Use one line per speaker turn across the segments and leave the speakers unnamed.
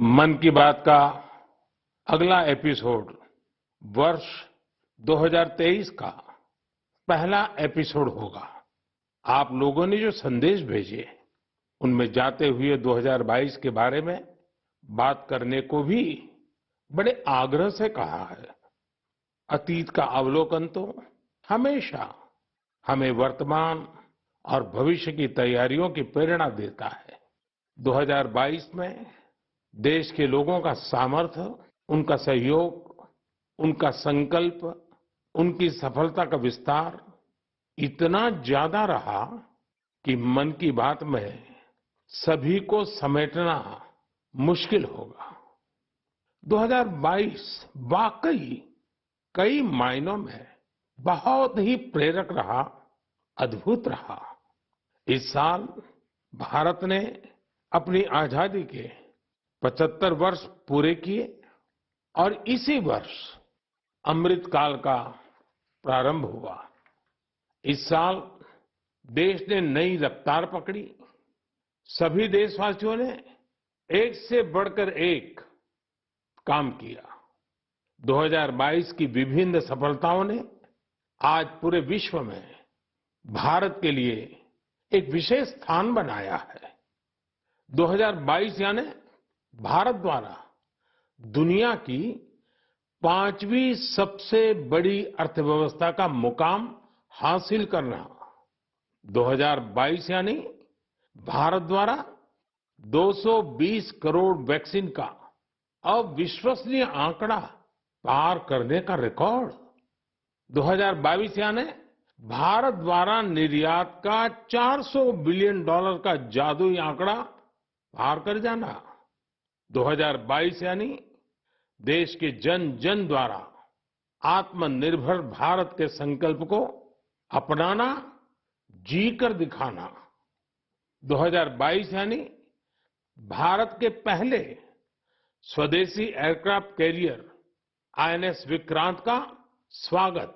मन की बात का अगला एपिसोड वर्ष 2023 का पहला एपिसोड होगा। आप लोगों ने जो संदेश भेजे उनमें जाते हुए 2022 के बारे में बात करने को भी बड़े आग्रह से कहा है। अतीत का अवलोकन तो हमेशा हमें वर्तमान और भविष्य की तैयारियों की प्रेरणा देता है। 2022 में देश के लोगों का सामर्थ्य, उनका सहयोग, उनका संकल्प, उनकी सफलता का विस्तार इतना ज्यादा रहा कि मन की बात में सभी को समेटना मुश्किल होगा। 2022 वाकई कई मायनों में बहुत ही प्रेरक रहा, अद्भुत रहा। इस साल भारत ने अपनी आजादी के 75 वर्ष पूरे किए और इसी वर्ष अमृत काल का प्रारंभ हुआ। इस साल देश ने नई रफ्तार पकड़ी। सभी देशवासियों ने एक से बढ़कर एक काम किया। 2022 की विभिन्न सफलताओं ने आज पूरे विश्व में भारत के लिए एक विशेष स्थान बनाया है। 2022 यानी भारत द्वारा दुनिया की 5वीं सबसे बड़ी अर्थव्यवस्था का मुकाम हासिल करना। 2022 यानी भारत द्वारा 220 करोड़ वैक्सीन का अविश्वसनीय आंकड़ा पार करने का रिकॉर्ड। 2022 यानी भारत द्वारा निर्यात का $400 बिलियन का जादुई आंकड़ा पार कर जाना। 2022 यानी देश के जन जन द्वारा आत्मनिर्भर भारत के संकल्प को अपनाना, जी कर दिखाना। 2022 यानी भारत के पहले स्वदेशी एयरक्राफ्ट कैरियर आईएनएस विक्रांत का स्वागत।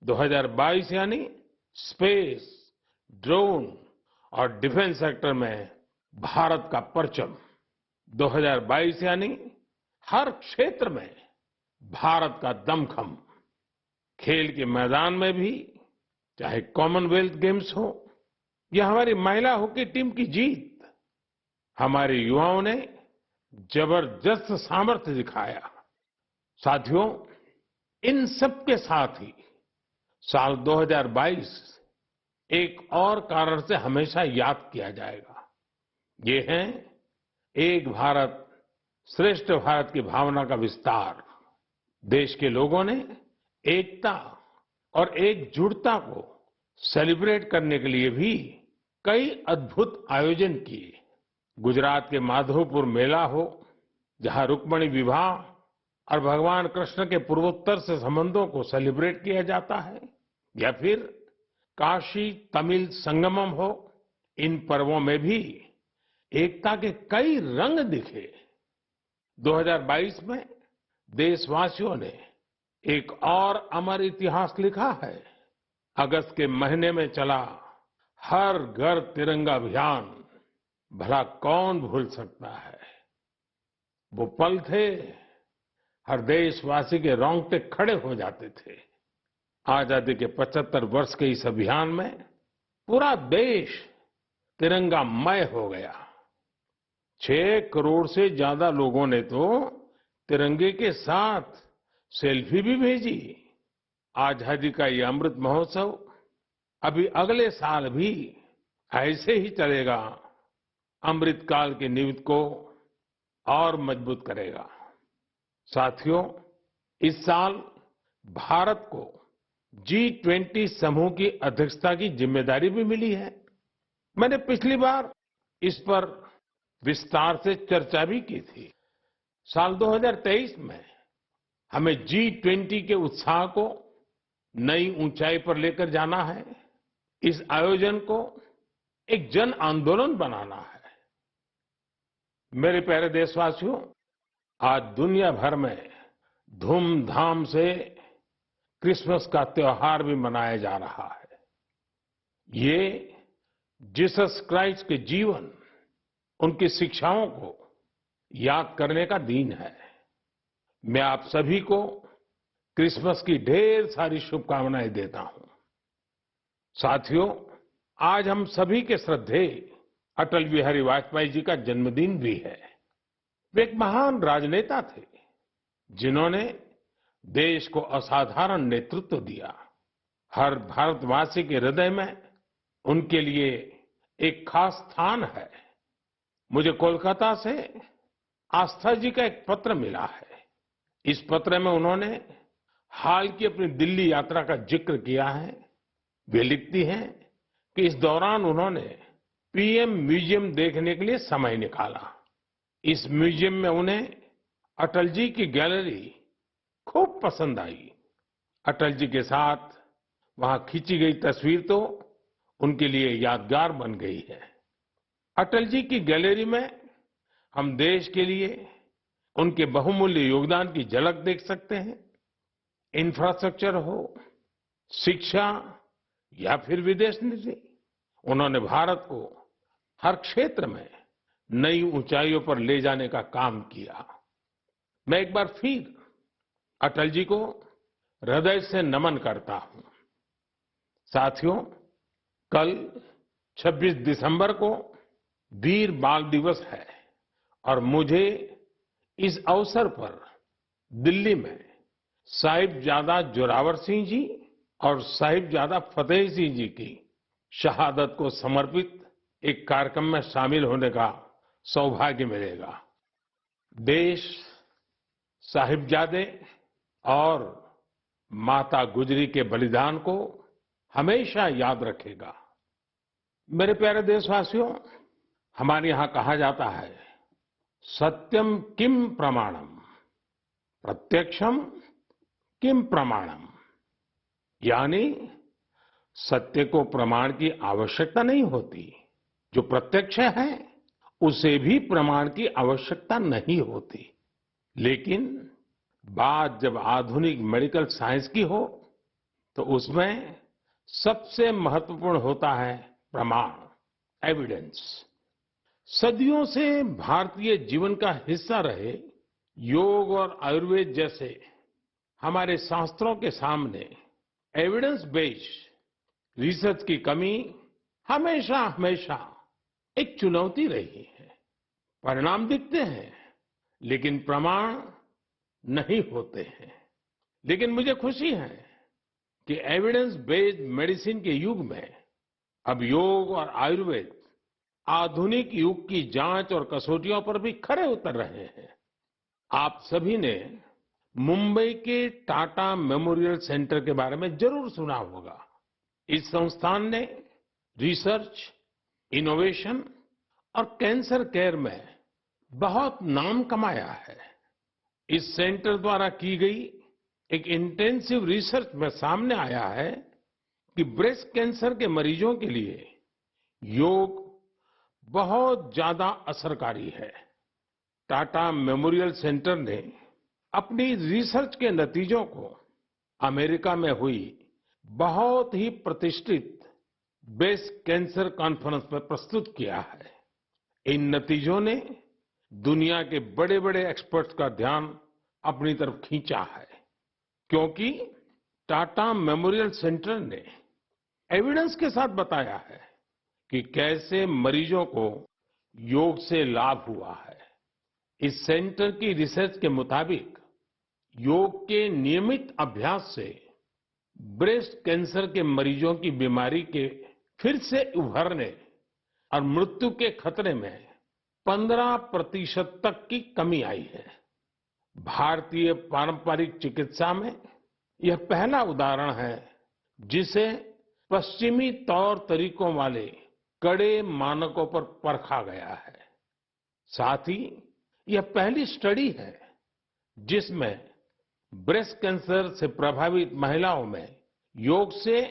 2022 यानी स्पेस, ड्रोन और डिफेंस सेक्टर में भारत का परचम। 2022 यानी हर क्षेत्र में भारत का दमखम। खेल के मैदान में भी, चाहे कॉमनवेल्थ गेम्स हो या हमारी महिला हॉकी टीम की जीत, हमारे युवाओं ने जबरदस्त सामर्थ्य दिखाया। साथियों, इन सब के साथ ही साल 2022 एक और कारण से हमेशा याद किया जाएगा। ये है एक भारत श्रेष्ठ भारत की भावना का विस्तार। देश के लोगों ने एकता और एकजुटता को सेलिब्रेट करने के लिए भी कई अद्भुत आयोजन किए। गुजरात के माधवपुर मेला हो, जहां रुक्मिणी विवाह और भगवान कृष्ण के पूर्वोत्तर से संबंधों को सेलिब्रेट किया जाता है, या फिर काशी तमिल संगमम हो, इन पर्वों में भी एकता के कई रंग दिखे। 2022 में देशवासियों ने एक और अमर इतिहास लिखा है। अगस्त के महीने में चला हर घर तिरंगा अभियान, भला कौन भूल सकता है। वो पल थे, हर देशवासी के रोंगटे खड़े हो जाते थे। आजादी के 75 वर्ष के इस अभियान में पूरा देश तिरंगामय हो गया। 6 करोड़ से ज्यादा लोगों ने तो तिरंगे के साथ सेल्फी भी भेजी। आजादी का ये अमृत महोत्सव अभी अगले साल भी ऐसे ही चलेगा, अमृत काल की नींव को और मजबूत करेगा। साथियों, इस साल भारत को G20 समूह की अध्यक्षता की जिम्मेदारी भी मिली है। मैंने पिछली बार इस पर विस्तार से चर्चा भी की थी। साल 2023 में हमें G20 के उत्साह को नई ऊंचाई पर लेकर जाना है। इस आयोजन को एक जन आंदोलन बनाना है। मेरे प्यारे देशवासियों, आज दुनिया भर में धूमधाम से क्रिसमस का त्योहार भी मनाया जा रहा है। ये जीसस क्राइस्ट के जीवन, उनकी शिक्षाओं को याद करने का दिन है। मैं आप सभी को क्रिसमस की ढेर सारी शुभकामनाएं देता हूं। साथियों, आज हम सभी के श्रद्धेय अटल बिहारी वाजपेयी जी का जन्मदिन भी है। वे एक महान राजनेता थे जिन्होंने देश को असाधारण नेतृत्व दिया। हर भारतवासी के हृदय में उनके लिए एक खास स्थान है। मुझे कोलकाता से आस्था जी का एक पत्र मिला है। इस पत्र में उन्होंने हाल की अपनी दिल्ली यात्रा का जिक्र किया है। वे लिखती हैं कि इस दौरान उन्होंने पीएम म्यूजियम देखने के लिए समय निकाला। इस म्यूजियम में उन्हें अटल जी की गैलरी खूब पसंद आई। अटल जी के साथ वहां खींची गई तस्वीर तो उनके लिए यादगार बन गई है। अटल जी की गैलरी में हम देश के लिए उनके बहुमूल्य योगदान की झलक देख सकते हैं। इंफ्रास्ट्रक्चर हो, शिक्षा या फिर विदेश नीति, उन्होंने भारत को हर क्षेत्र में नई ऊंचाइयों पर ले जाने का काम किया। मैं एक बार फिर अटल जी को हृदय से नमन करता हूं। साथियों, कल 26 दिसंबर को वीर बाल दिवस है और मुझे इस अवसर पर दिल्ली में साहिबजादा जोरावर सिंह जी और साहिबजादा फतेह सिंह जी की शहादत को समर्पित एक कार्यक्रम में शामिल होने का सौभाग्य मिलेगा। देश साहिबजादे और माता गुजरी के बलिदान को हमेशा याद रखेगा। मेरे प्यारे देशवासियों, हमारे यहां कहा जाता है, सत्यम किम प्रमाणम, प्रत्यक्षम किम प्रमाणम। यानी सत्य को प्रमाण की आवश्यकता नहीं होती। जो प्रत्यक्ष है उसे भी प्रमाण की आवश्यकता नहीं होती। लेकिन बात जब आधुनिक मेडिकल साइंस की हो तो उसमें सबसे महत्वपूर्ण होता है प्रमाण, एविडेंस। सदियों से भारतीय जीवन का हिस्सा रहे योग और आयुर्वेद जैसे हमारे शास्त्रों के सामने एविडेंस बेस्ड रिसर्च की कमी हमेशा हमेशा एक चुनौती रही है। परिणाम दिखते हैं लेकिन प्रमाण नहीं होते हैं। लेकिन मुझे खुशी है कि एविडेंस बेस्ड मेडिसिन के युग में अब योग और आयुर्वेद आधुनिक युग की जांच और कसौटियों पर भी खरे उतर रहे हैं। आप सभी ने मुंबई के टाटा मेमोरियल सेंटर के बारे में जरूर सुना होगा। इस संस्थान ने रिसर्च, इनोवेशन और कैंसर केयर में बहुत नाम कमाया है। इस सेंटर द्वारा की गई एक इंटेंसिव रिसर्च में सामने आया है कि ब्रेस्ट कैंसर के मरीजों के लिए योग बहुत ज्यादा असरकारी है। टाटा मेमोरियल सेंटर ने अपनी रिसर्च के नतीजों को अमेरिका में हुई बहुत ही प्रतिष्ठित ब्रेस्ट कैंसर कॉन्फ्रेंस में प्रस्तुत किया है। इन नतीजों ने दुनिया के बड़े बड़े एक्सपर्ट्स का ध्यान अपनी तरफ खींचा है, क्योंकि टाटा मेमोरियल सेंटर ने एविडेंस के साथ बताया है कि कैसे मरीजों को योग से लाभ हुआ है। इस सेंटर की रिसर्च के मुताबिक योग के नियमित अभ्यास से ब्रेस्ट कैंसर के मरीजों की बीमारी के फिर से उभरने और मृत्यु के खतरे में 15% तक की कमी आई है। भारतीय पारंपरिक चिकित्सा में यह पहला उदाहरण है जिसे पश्चिमी तौर तरीकों वाले कड़े मानकों पर परखा गया है। साथ ही यह पहली स्टडी है जिसमें ब्रेस्ट कैंसर से प्रभावित महिलाओं में योग से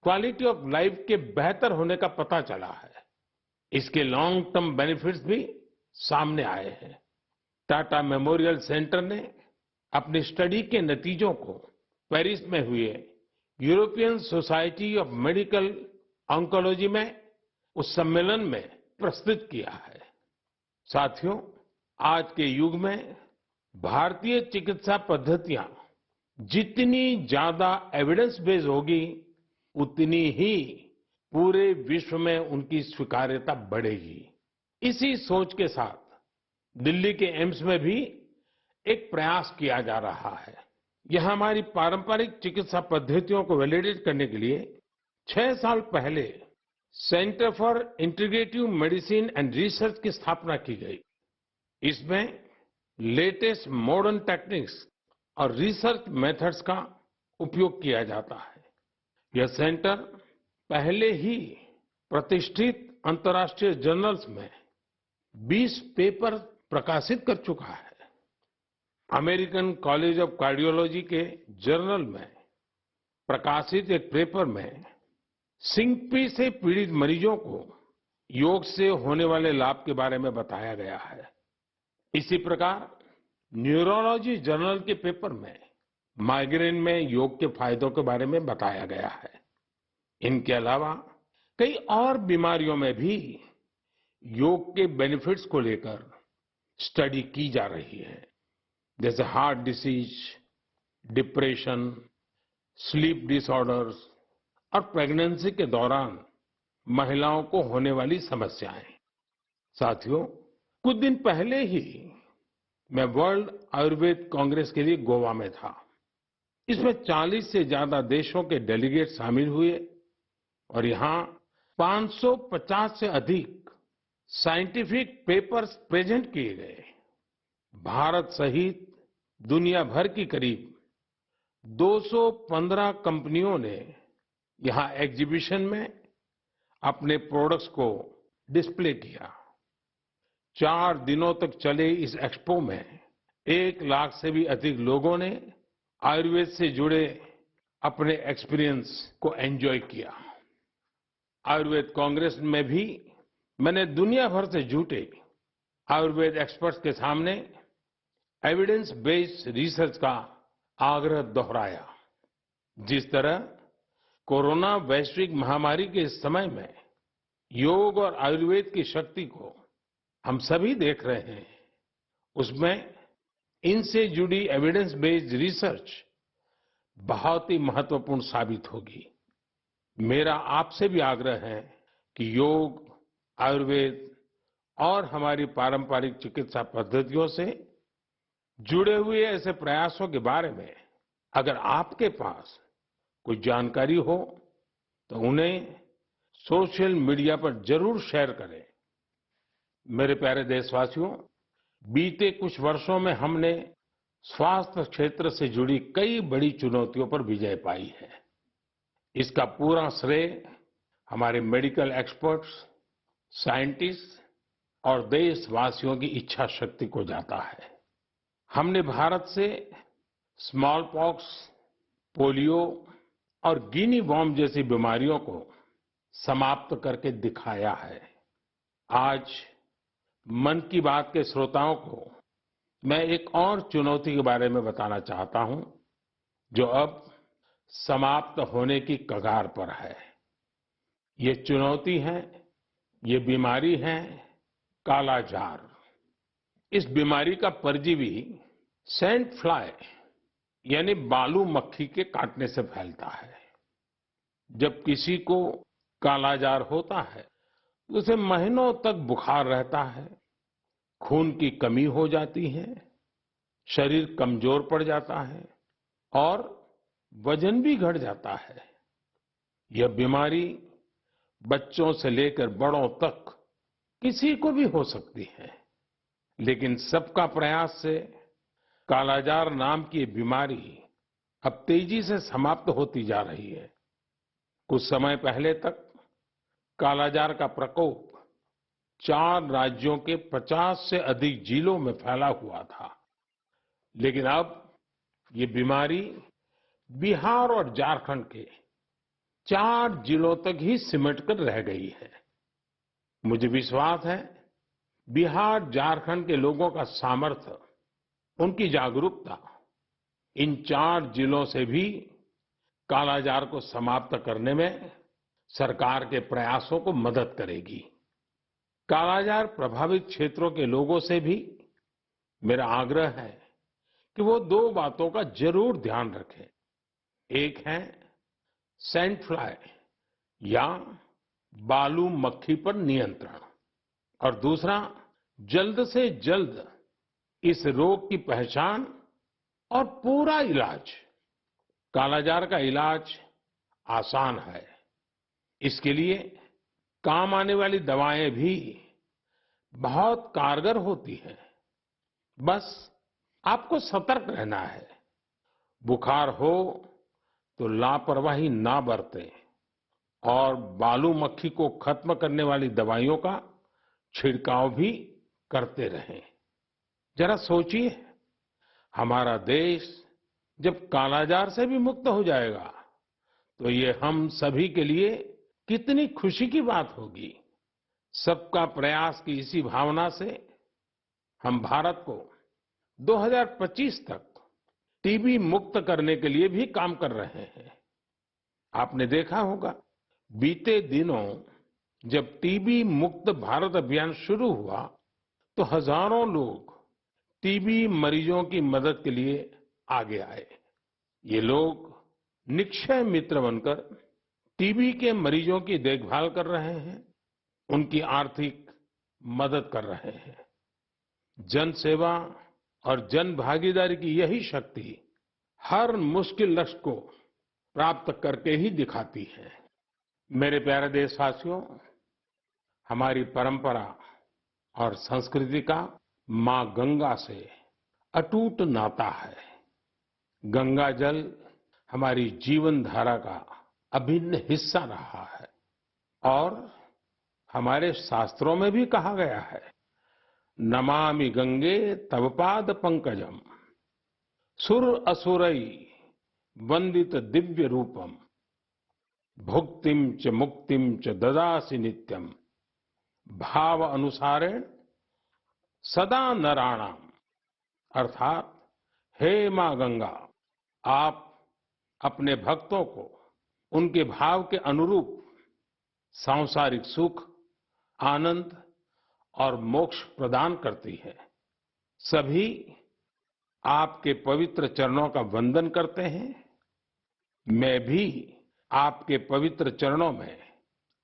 क्वालिटी ऑफ लाइफ के बेहतर होने का पता चला है। इसके लॉन्ग टर्म बेनिफिट्स भी सामने आए हैं। टाटा मेमोरियल सेंटर ने अपनी स्टडी के नतीजों को पेरिस में हुए European society of medical oncology में उस सम्मेलन में प्रस्तुत किया है। साथियों, आज के युग में भारतीय चिकित्सा पद्धतियां जितनी ज्यादा एविडेंस बेस्ड होगी उतनी ही पूरे विश्व में उनकी स्वीकार्यता बढ़ेगी। इसी सोच के साथ दिल्ली के एम्स में भी एक प्रयास किया जा रहा है। यहां हमारी पारंपरिक चिकित्सा पद्धतियों को वैलिडेट करने के लिए 6 साल पहले centre for integrative medicine and research की स्थापना की गई। इसमें लेटेस्ट मॉडर्न टेक्निक्स और रिसर्च मेथड्स का उपयोग किया जाता है। यह सेंटर पहले ही प्रतिष्ठित अंतर्राष्ट्रीय जर्नल्स में 20 पेपर प्रकाशित कर चुका है। अमेरिकन कॉलेज ऑफ कार्डियोलॉजी के जर्नल में प्रकाशित एक पेपर में सिंकपी से पीड़ित मरीजों को योग से होने वाले लाभ के बारे में बताया गया है। इसी प्रकार न्यूरोलॉजी जर्नल के पेपर में माइग्रेन में योग के फायदों के बारे में बताया गया है। इनके अलावा कई और बीमारियों में भी योग के बेनिफिट्स को लेकर स्टडी की जा रही है, जैसे heart disease, depression, sleep disorders और प्रेगनेंसी के दौरान महिलाओं को होने वाली समस्याएं। साथियों, कुछ दिन पहले ही मैं वर्ल्ड आयुर्वेद कांग्रेस के लिए गोवा में था। इसमें 40 से ज्यादा देशों के डेलीगेट शामिल हुए और यहाँ 550 से अधिक साइंटिफिक पेपर्स प्रेजेंट किए गए। भारत सहित दुनिया भर की करीब 215 कंपनियों ने यहाँ एग्जीबिशन में अपने प्रोडक्ट्स को डिस्प्ले किया। 4 दिनों तक चले इस एक्सपो में 1 लाख से भी अधिक लोगों ने आयुर्वेद से जुड़े अपने एक्सपीरियंस को एंजॉय किया। आयुर्वेद कांग्रेस में भी मैंने दुनिया भर से जुटे आयुर्वेद एक्सपर्ट्स के सामने एविडेंस बेस्ड रिसर्च का आग्रह दोहराया। जिस तरह कोरोना वैश्विक महामारी के इस समय में योग और आयुर्वेद की शक्ति को हम सभी देख रहे हैं, उसमें इनसे जुड़ी एविडेंस बेस्ड रिसर्च बहुत ही महत्वपूर्ण साबित होगी। मेरा आपसे भी आग्रह है कि योग, आयुर्वेद और हमारी पारंपरिक चिकित्सा पद्धतियों से जुड़े हुए ऐसे प्रयासों के बारे में अगर आपके पास कोई जानकारी हो तो उन्हें सोशल मीडिया पर जरूर शेयर करें। मेरे प्यारे देशवासियों, बीते कुछ वर्षों में हमने स्वास्थ्य क्षेत्र से जुड़ी कई बड़ी चुनौतियों पर विजय पाई है। इसका पूरा श्रेय हमारे मेडिकल एक्सपर्ट्स, साइंटिस्ट और देशवासियों की इच्छा शक्ति को जाता है। हमने भारत से स्मॉल पॉक्स, पोलियो और गिनी वॉर्म जैसी बीमारियों को समाप्त करके दिखाया है। आज मन की बात के श्रोताओं को मैं एक और चुनौती के बारे में बताना चाहता हूं, जो अब समाप्त होने की कगार पर है। ये चुनौती है, ये बीमारी है कालाजार। इस बीमारी का परजीवी सैंड फ्लाई यानी बालू मक्खी के काटने से फैलता है। जब किसी को कालाजार होता है तो उसे महीनों तक बुखार रहता है, खून की कमी हो जाती है, शरीर कमजोर पड़ जाता है और वजन भी घट जाता है। यह बीमारी बच्चों से लेकर बड़ों तक किसी को भी हो सकती है, लेकिन सबका प्रयास से कालाजार नाम की ये बीमारी अब तेजी से समाप्त होती जा रही है। कुछ समय पहले तक कालाजार का प्रकोप 4 राज्यों के 50 से अधिक जिलों में फैला हुआ था, लेकिन अब ये बीमारी बिहार और झारखंड के 4 जिलों तक ही सिमटकर रह गई है। मुझे विश्वास है बिहार, झारखंड के लोगों का सामर्थ्य, उनकी जागरूकता इन 4 जिलों से भी कालाजार को समाप्त करने में सरकार के प्रयासों को मदद करेगी। कालाजार प्रभावित क्षेत्रों के लोगों से भी मेरा आग्रह है कि वो दो बातों का जरूर ध्यान रखें। एक है सैंड फ्लाई या बालू मक्खी पर नियंत्रण, और दूसरा जल्द से जल्द इस रोग की पहचान और पूरा इलाज। कालाजार का इलाज आसान है। इसके लिए काम आने वाली दवाएं भी बहुत कारगर होती हैं। बस आपको सतर्क रहना है। बुखार हो तो लापरवाही ना बरतें और बालू मक्खी को खत्म करने वाली दवाइयों का छिड़काव भी करते रहें। जरा सोचिए, हमारा देश जब कालाजार से भी मुक्त हो जाएगा तो ये हम सभी के लिए कितनी खुशी की बात होगी। सबका प्रयास की इसी भावना से हम भारत को 2025 तक टीबी मुक्त करने के लिए भी काम कर रहे हैं। आपने देखा होगा, बीते दिनों जब टीबी मुक्त भारत अभियान शुरू हुआ तो हजारों लोग टीबी मरीजों की मदद के लिए आगे आए। ये लोग निक्षय मित्र बनकर टीबी के मरीजों की देखभाल कर रहे हैं, उनकी आर्थिक मदद कर रहे हैं। जन सेवा और जन भागीदारी की यही शक्ति हर मुश्किल लक्ष्य को प्राप्त करके ही दिखाती है। मेरे प्यारे देशवासियों, हमारी परंपरा और संस्कृति का मां गंगा से अटूट नाता है। गंगा जल हमारी जीवन धारा का अभिन्न हिस्सा रहा है और हमारे शास्त्रों में भी कहा गया है, नमामि गंगे तव पाद पंकजम सुर असुरई वंदित दिव्य रूपम भुक्तिम च मुक्तिम च ददासि नित्यम भाव अनुसारेण सदा नराणाम। अर्थात, हे मां गंगा, आप अपने भक्तों को उनके भाव के अनुरूप सांसारिक सुख, आनंद और मोक्ष प्रदान करती है। सभी आपके पवित्र चरणों का वंदन करते हैं। मैं भी आपके पवित्र चरणों में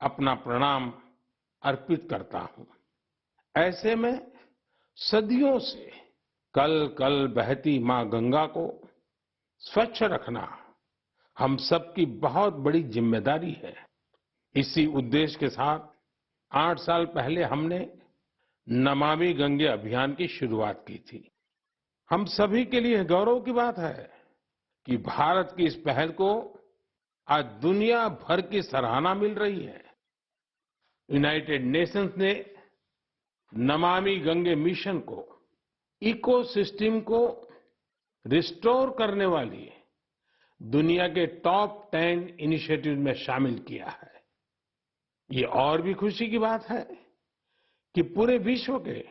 अपना प्रणाम अर्पित करता हूं। ऐसे में सदियों से कल कल बहती मां गंगा को स्वच्छ रखना हम सबकी बहुत बड़ी जिम्मेदारी है। इसी उद्देश्य के साथ 8 साल पहले हमने नमामि गंगे अभियान की शुरुआत की थी। हम सभी के लिए गौरव की बात है कि भारत की इस पहल को आज दुनिया भर की सराहना मिल रही है। यूनाइटेड नेशंस ने नमामि गंगे मिशन को इकोसिस्टम को रिस्टोर करने वाली दुनिया के टॉप 10 इनिशिएटिव में शामिल किया है। ये और भी खुशी की बात है कि पूरे विश्व के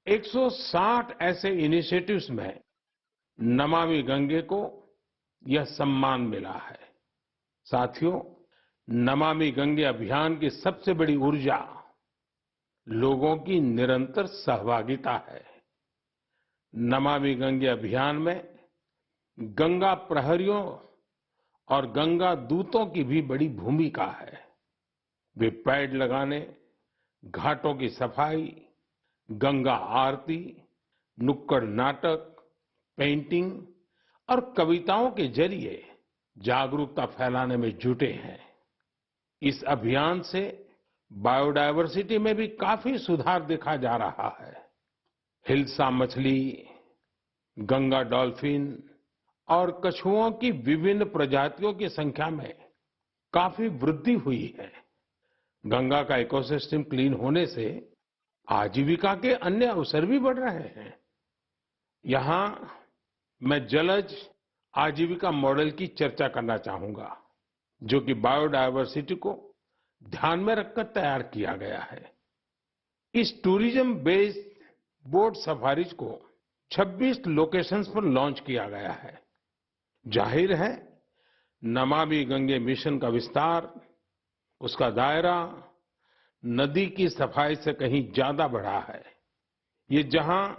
160 ऐसे इनिशिएटिव्स में नमामि गंगे को यह सम्मान मिला है। साथियों, नमामि गंगे अभियान की सबसे बड़ी ऊर्जा लोगों की निरंतर सहभागिता है। नमामि गंगे अभियान में गंगा प्रहरियों और गंगा दूतों की भी बड़ी भूमिका है। वे पेड़ लगाने, घाटों की सफाई, गंगा आरती, नुक्कड़ नाटक, पेंटिंग और कविताओं के जरिए जागरूकता फैलाने में जुटे हैं। इस अभियान से बायोडायवर्सिटी में भी काफी सुधार देखा जा रहा है। हिल्सा मछली, गंगा डॉल्फिन और कछुओं की विभिन्न प्रजातियों की संख्या में काफी वृद्धि हुई है। गंगा का इकोसिस्टम क्लीन होने से आजीविका के अन्य अवसर भी बढ़ रहे हैं। यहां मैं जलज आजीविका मॉडल की चर्चा करना चाहूंगा, जो कि बायोडायवर्सिटी को ध्यान में रखकर तैयार किया गया है। इस टूरिज्म बेस्ड बोट सफारीज को 26 लोकेशंस पर लॉन्च किया गया है। जाहिर है, नमामि गंगे मिशन का विस्तार, उसका दायरा नदी की सफाई से कहीं ज्यादा बढ़ा है। ये जहां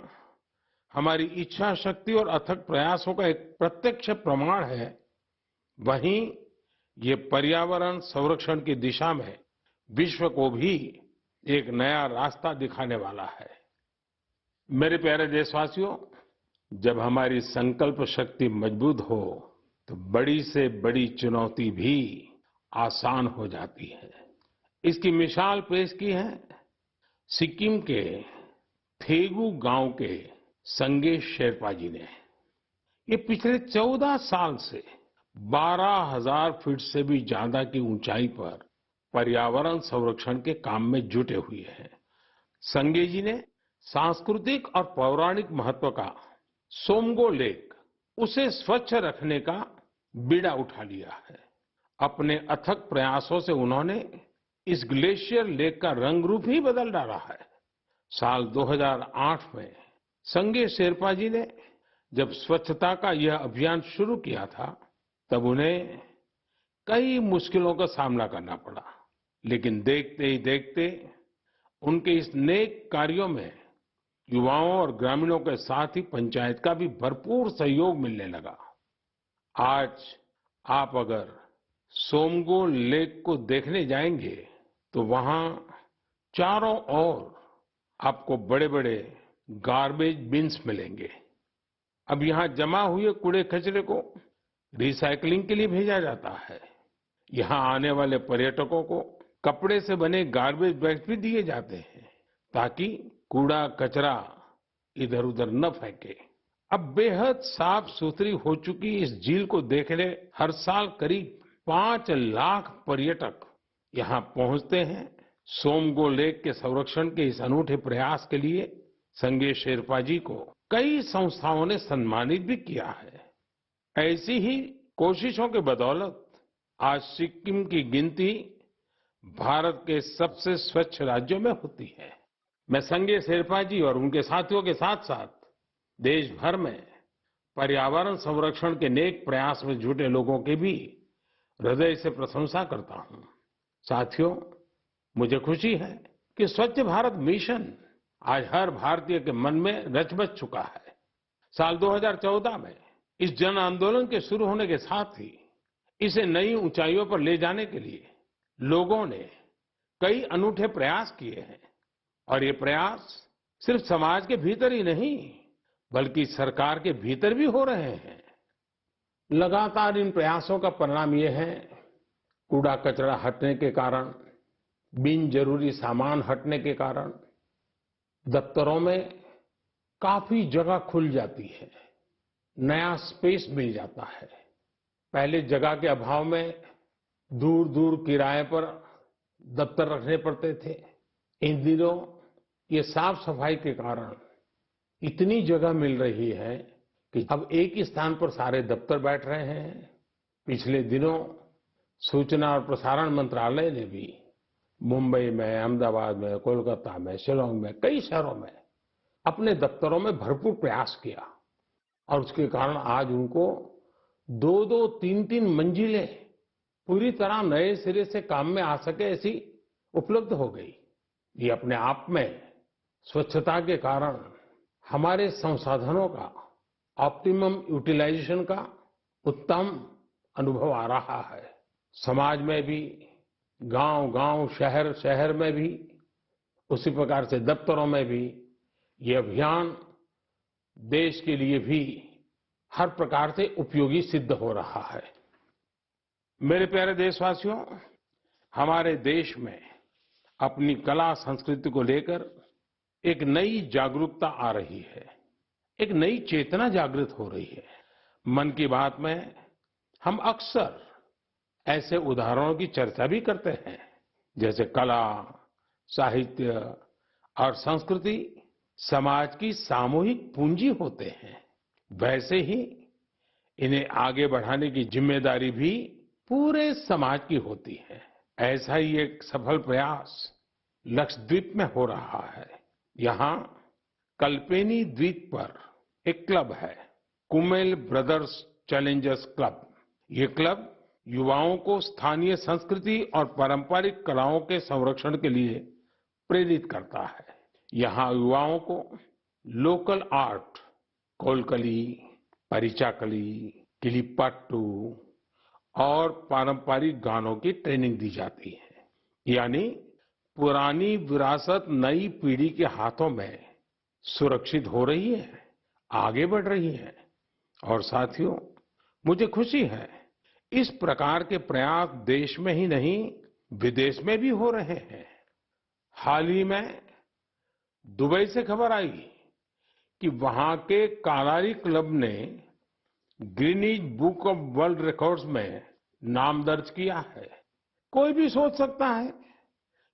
हमारी इच्छा शक्ति और अथक प्रयासों का एक प्रत्यक्ष प्रमाण है, वहीं ये पर्यावरण संरक्षण की दिशा में विश्व को भी एक नया रास्ता दिखाने वाला है। मेरे प्यारे देशवासियों, जब हमारी संकल्प शक्ति मजबूत हो तो बड़ी से बड़ी चुनौती भी आसान हो जाती है। इसकी मिसाल पेश की है सिक्किम के थेगू गांव के संगे शेरपा जी ने। ये पिछले 14 साल से 12,000 फीट से भी ज्यादा की ऊंचाई पर पर्यावरण संरक्षण के काम में जुटे हुए हैं। संगे जी ने सांस्कृतिक और पौराणिक महत्व का सोमगो लेक, उसे स्वच्छ रखने का बीड़ा उठा लिया है। अपने अथक प्रयासों से उन्होंने इस ग्लेशियर लेक का रंग रूप ही बदल डाला है। साल 2008 में संगे शेरपा जी ने जब स्वच्छता का यह अभियान शुरू किया था, तब उन्हें कई मुश्किलों का सामना करना पड़ा, लेकिन देखते ही देखते उनके इस नेक कार्यों में युवाओं और ग्रामीणों के साथ ही पंचायत का भी भरपूर सहयोग मिलने लगा। आज आप अगर सोमगो लेक को देखने जाएंगे तो वहां चारों ओर आपको बड़े-बड़े गार्बेज बिन्स मिलेंगे। अब यहाँ जमा हुए कूड़े कचरे को रिसाइकलिंग के लिए भेजा जाता है। यहाँ आने वाले पर्यटकों को कपड़े से बने गार्बेज बैग्स भी दिए जाते हैं, ताकि कूड़ा कचरा इधर उधर न फेंके। अब बेहद साफ सुथरी हो चुकी इस झील को देखने हर साल करीब 5 लाख पर्यटक यहाँ पहुंचते हैं। सोमगो लेक के संरक्षण के इस अनूठे प्रयास के लिए संगे शेरपा जी को कई संस्थाओं ने सम्मानित भी किया है। ऐसी ही कोशिशों के बदौलत आज सिक्किम की गिनती भारत के सबसे स्वच्छ राज्यों में होती है। मैं संगे शेरपा जी और उनके साथियों के साथ साथ देश भर में पर्यावरण संरक्षण के नेक प्रयास में जुटे लोगों की भी हृदय से प्रशंसा करता हूं। साथियों, मुझे खुशी है कि स्वच्छ भारत मिशन आज हर भारतीय के मन में रच बस चुका है। साल 2014 में इस जन आंदोलन के शुरू होने के साथ ही इसे नई ऊंचाइयों पर ले जाने के लिए लोगों ने कई अनूठे प्रयास किए हैं, और ये प्रयास सिर्फ समाज के भीतर ही नहीं, बल्कि सरकार के भीतर भी हो रहे हैं। लगातार इन प्रयासों का परिणाम ये है, कूड़ा कचरा हटने के कारण, बिन जरूरी सामान हटने के कारण दफ्तरों में काफी जगह खुल जाती है, नया स्पेस मिल जाता है। पहले जगह के अभाव में दूर दूर किराए पर दफ्तर रखने पड़ते थे। इन दिनों ये साफ सफाई के कारण इतनी जगह मिल रही है कि अब एक ही स्थान पर सारे दफ्तर बैठ रहे हैं। पिछले दिनों सूचना और प्रसारण मंत्रालय ने भी मुंबई में, अहमदाबाद में, कोलकाता में, शिलांग में, कई शहरों में अपने दफ्तरों में भरपूर प्रयास किया, और उसके कारण आज उनको 2-2, 3-3 मंजिलें पूरी तरह नए सिरे से काम में आ सके ऐसी उपलब्ध हो गई। ये अपने आप में स्वच्छता के कारण हमारे संसाधनों का ऑप्टिमम यूटिलाइजेशन का उत्तम अनुभव आ रहा है। समाज में भी, गांव-गांव, शहर-शहर में भी, उसी प्रकार से दफ्तरों में भी ये अभियान देश के लिए भी हर प्रकार से उपयोगी सिद्ध हो रहा है। मेरे प्यारे देशवासियों, हमारे देश में अपनी कला संस्कृति को लेकर एक नई जागरूकता आ रही है, एक नई चेतना जागृत हो रही है। मन की बात में हम अक्सर ऐसे उदाहरणों की चर्चा भी करते हैं, जैसे कला, साहित्य और संस्कृति समाज की सामूहिक पूंजी होते हैं। वैसे ही इन्हें आगे बढ़ाने की जिम्मेदारी भी पूरे समाज की होती है। ऐसा ही एक सफल प्रयास लक्षद्वीप में हो रहा है। यहाँ कल्पेनी द्वीप पर एक क्लब है, कुमेल ब्रदर्स चैलेंजर्स क्लब। ये क्लब युवाओं को स्थानीय संस्कृति और पारंपरिक कलाओं के संरक्षण के लिए प्रेरित करता है। यहाँ युवाओं को लोकल आर्ट, कोलकली, परिचाकली, किलिपाट्टू और पारंपरिक गानों की ट्रेनिंग दी जाती है। यानी पुरानी विरासत नई पीढ़ी के हाथों में सुरक्षित हो रही है, आगे बढ़ रही है। और साथियों, मुझे खुशी है, इस प्रकार के प्रयास देश में ही नहीं, विदेश में भी हो रहे हैं। हाल ही में दुबई से खबर आई कि वहां के कलारी क्लब ने Guinness book of world records में नाम दर्ज किया है। कोई भी सोच सकता है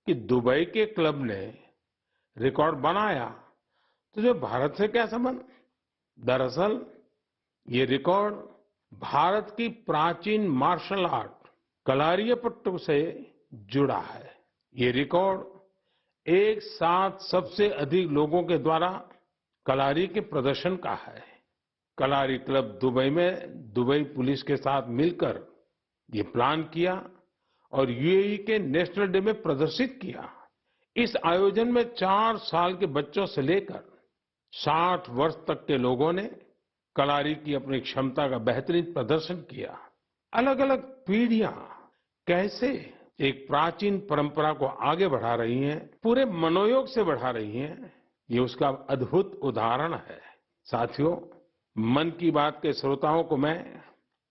कि दुबई के क्लब ने रिकॉर्ड बनाया तो जो भारत से क्या संबंध। दरअसल ये रिकॉर्ड भारत की प्राचीन मार्शल आर्ट कलारीपयट्टू से जुड़ा है। ये रिकॉर्ड एक साथ सबसे अधिक लोगों के द्वारा कलारी के प्रदर्शन का है। कलारी क्लब दुबई में दुबई पुलिस के साथ मिलकर ये प्लान किया और यूएई के नेशनल डे में प्रदर्शित किया। इस आयोजन में 4 साल के बच्चों से लेकर 60 वर्ष तक के लोगों ने कलारी की अपनी क्षमता का बेहतरीन प्रदर्शन किया। अलग अलग पीढ़ियां कैसे एक प्राचीन परंपरा को आगे बढ़ा रही हैं, पूरे मनोयोग से बढ़ा रही हैं, ये उसका अद्भुत उदाहरण है। साथियों, मन की बात के श्रोताओं को मैं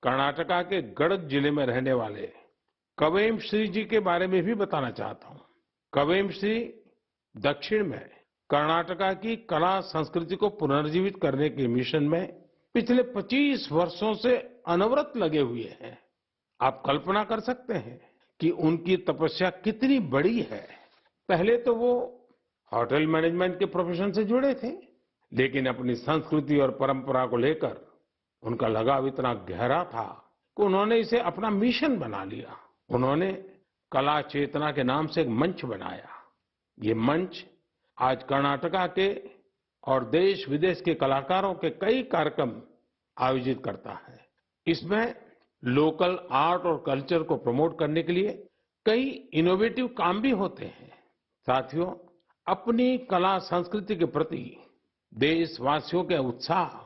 कर्नाटका के गडक जिले में रहने वाले कवेम श्री जी के बारे में भी बताना चाहता हूँ। कवेम श्री दक्षिण में कर्नाटका की कला संस्कृति को पुनर्जीवित करने के मिशन में पिछले 25 वर्षों से अनवरत लगे हुए हैं। आप कल्पना कर सकते हैं कि उनकी तपस्या कितनी बड़ी है। पहले तो वो होटल मैनेजमेंट के प्रोफेशन से जुड़े थे, लेकिन अपनी संस्कृति और परंपरा को लेकर उनका लगाव इतना गहरा था कि उन्होंने इसे अपना मिशन बना लिया। उन्होंने कला चेतना के नाम से एक मंच बनाया। ये मंच आज कर्नाटका के और देश विदेश के कलाकारों के कई कार्यक्रम आयोजित करता है। इसमें लोकल आर्ट और कल्चर को प्रमोट करने के लिए कई इनोवेटिव काम भी होते हैं। साथियों, अपनी कला संस्कृति के प्रति देशवासियों के उत्साह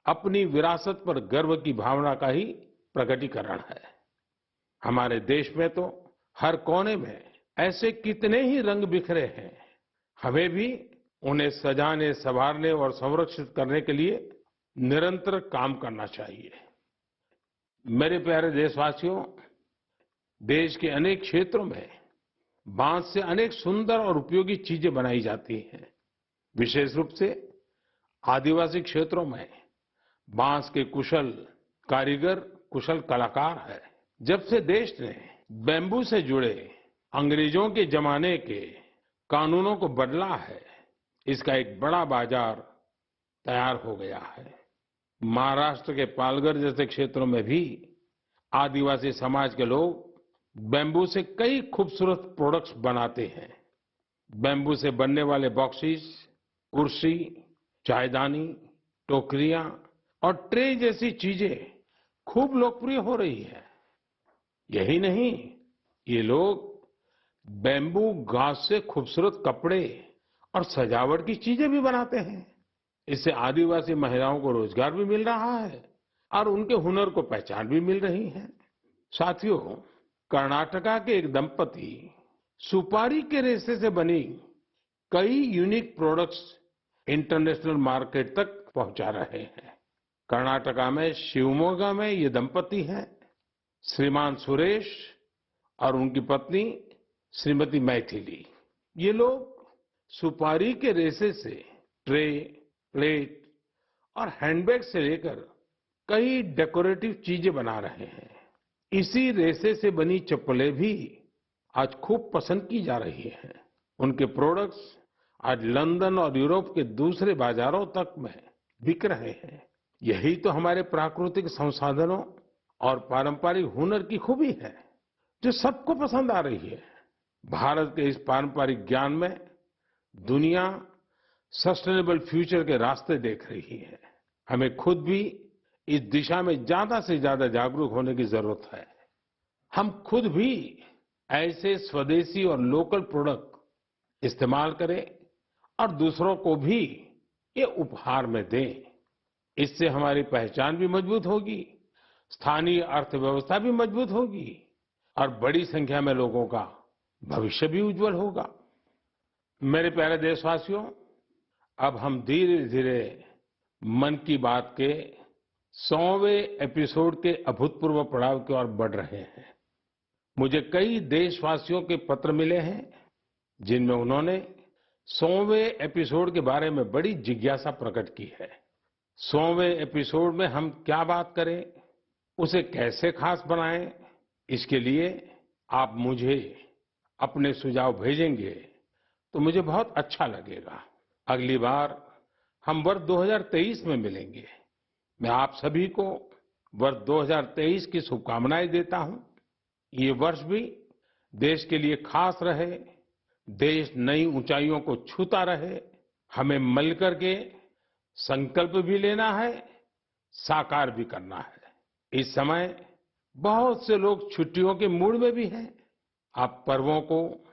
अपनी विरासत पर गर्व की भावना का ही प्रकटीकरण है। हमारे देश में तो हर कोने में ऐसे कितने ही रंग बिखरे हैं। हमें भी उन्हें सजाने, संवारने और संरक्षित करने के लिए निरंतर काम करना चाहिए। मेरे प्यारे देशवासियों, देश के अनेक क्षेत्रों में बांस से अनेक सुंदर और उपयोगी चीजें बनाई जाती हैं। विशेष रूप से आदिवासी क्षेत्रों में बांस के कुशल कारीगर कुशल कलाकार है। जब से देश ने बैम्बू से जुड़े अंग्रेजों के जमाने के कानूनों को बदला है, इसका एक बड़ा बाजार तैयार हो गया है। महाराष्ट्र के पालघर जैसे क्षेत्रों में भी आदिवासी समाज के लोग बैम्बू से कई खूबसूरत प्रोडक्ट्स बनाते हैं। बैम्बू से बनने वाले बॉक्सेस, कुर्सी, चायदानी, टोकरियां और ट्रे जैसी चीजें खूब लोकप्रिय हो रही है। यही नहीं, ये लोग बैम्बू घास से खूबसूरत कपड़े और सजावट की चीजें भी बनाते हैं। इससे आदिवासी महिलाओं को रोजगार भी मिल रहा है और उनके हुनर को पहचान भी मिल रही है। साथियों, कर्नाटका के एक दंपति सुपारी के रेशे से बनी कई यूनिक प्रोडक्ट्स इंटरनेशनल मार्केट तक पहुंचा रहे हैं। कर्नाटका में शिवमोगा में ये दंपति हैं, श्रीमान सुरेश और उनकी पत्नी श्रीमती मैथिली। ये लोग सुपारी के रेशे से ट्रे, प्लेट और हैंडबैग से लेकर कई डेकोरेटिव चीजें बना रहे हैं। इसी रेशे से बनी चप्पलें भी आज खूब पसंद की जा रही हैं। उनके प्रोडक्ट्स आज लंदन और यूरोप के दूसरे बाजारों तक में बिक रहे हैं। यही तो हमारे प्राकृतिक संसाधनों और पारंपरिक हुनर की खूबी है, जो सबको पसंद आ रही है। भारत के इस पारंपरिक ज्ञान में दुनिया सस्टेनेबल फ्यूचर के रास्ते देख रही है। हमें खुद भी इस दिशा में ज्यादा से ज्यादा जागरूक होने की जरूरत है। हम खुद भी ऐसे स्वदेशी और लोकल प्रोडक्ट इस्तेमाल करें और दूसरों को भी ये उपहार में दें। इससे हमारी पहचान भी मजबूत होगी, स्थानीय अर्थव्यवस्था भी मजबूत होगी और बड़ी संख्या में लोगों का भविष्य भी उज्जवल होगा। मेरे प्यारे देशवासियों, अब हम धीरे-धीरे मन की बात के 100वें एपिसोड के अभूतपूर्व पड़ाव की ओर बढ़ रहे हैं। मुझे कई देशवासियों के पत्र मिले हैं, जिनमें उन्होंने 100वें एपिसोड के बारे में बड़ी जिज्ञासा प्रकट की है। 100वें एपिसोड में हम क्या बात करें, उसे कैसे खास बनाएं, इसके लिए आप मुझे अपने सुझाव भेजेंगे तो मुझे बहुत अच्छा लगेगा। अगली बार हम वर्ष 2023 में मिलेंगे। मैं आप सभी को वर्ष 2023 की शुभकामनाएं देता हूं। ये वर्ष भी देश के लिए खास रहे, देश नई ऊंचाइयों को छूता रहे। हमें मिलकर के संकल्प भी लेना है, साकार भी करना है। इस समय बहुत से लोग छुट्टियों के मूड में भी हैं। आप पर्वों को,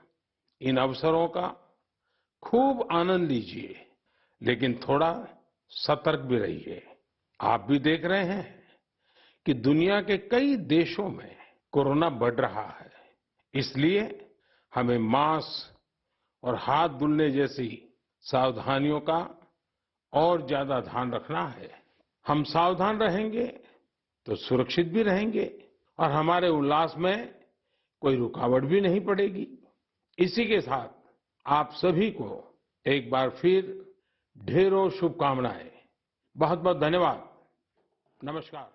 इन अवसरों का खूब आनंद लीजिए, लेकिन थोड़ा सतर्क भी रहिए। आप भी देख रहे हैं कि दुनिया के कई देशों में कोरोना बढ़ रहा है। इसलिए हमें मास्क और हाथ धुलने जैसी सावधानियों का और ज्यादा ध्यान रखना है। हम सावधान रहेंगे तो सुरक्षित भी रहेंगे और हमारे उल्लास में कोई रुकावट भी नहीं पड़ेगी। इसी के साथ आप सभी को एक बार फिर ढेरों शुभकामनाएं। बहुत बहुत धन्यवाद। नमस्कार।